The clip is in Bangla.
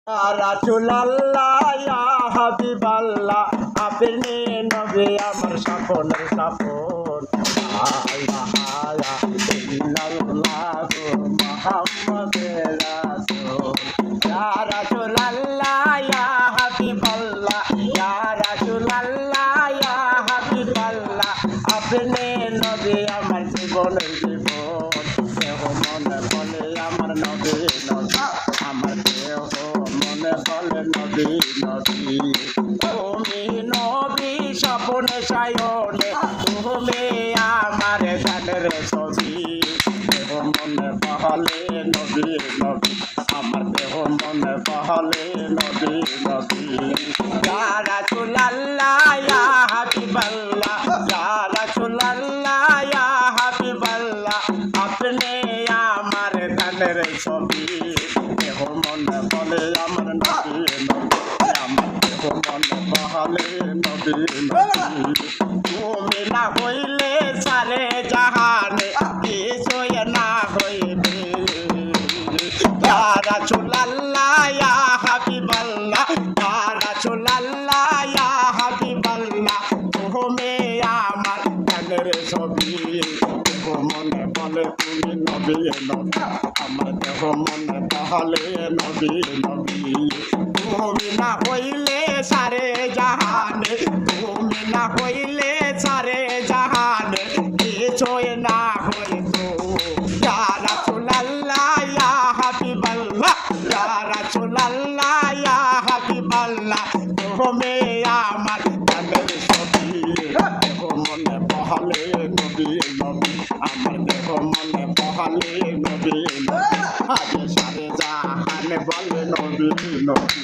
রাসূলুল্লাহ ইয়া হাবিবাল্লাহ আপনি নবী আমার স্বপ্নের স্বপন আয়া ইল্লাল্লাহু মুহাম্মাদুর রাসূল ইয়া রাসূলুল্লাহ ইয়া হাবিবাল্লাহ ইয়া রাসূলুল্লাহ ইয়া হাবিবাল্লাহ আপনি নবী আমার জীবনের জীবন দেহ মনে বলে আমার নবী নবী আমার দেহ মনে বলে নবী নবী তুমি নবী স্বপ্নে সায়নে তুমি আমার গানের ছবি দেহ মনে বলে নবী নবী আমার দেহ মনে বলে নবী নবী ইয়া রাসূলুল্লাহ ইয়া হাবিবাল্লাহ ইয়া রাসূলুল্লাহ ইয়া হাবিবাল্লাহ আপনি আমার গানের ছবি দেহ মনে বলে আমার নবী নবী আমার দেহ মনে বলে নবী নবী তুমি না হইলে সারে জাহানে কিছুই না হইবে ইয়া রাসূলুল্লাহ ইয়া হাবিবাল্লাহ ইয়া রাসূলুল্লাহ ইয়া হাবিবাল্লাহ তুমি আমার গানের ছবি দেহ মনে বলে তুমি নবী নবী আমার দেহ মনে বলে নবী নবী তুমি না হইলে সারে জাহানে তুমি না হইলে সারে জাহানে কিছুই না হইতো ইয়া রাসূলুল্লাহ ইয়া হাবিবাল্লাহ ইয়া রাসূলুল্লাহ ইয়া হাবিবাল্লাহ তুমি আমার গানের ছবি দেহ মনে বলে নবী নবী আমার দেহ মনে বলে নবী নবী আজ সারে জাহানে বলে নবী নবী।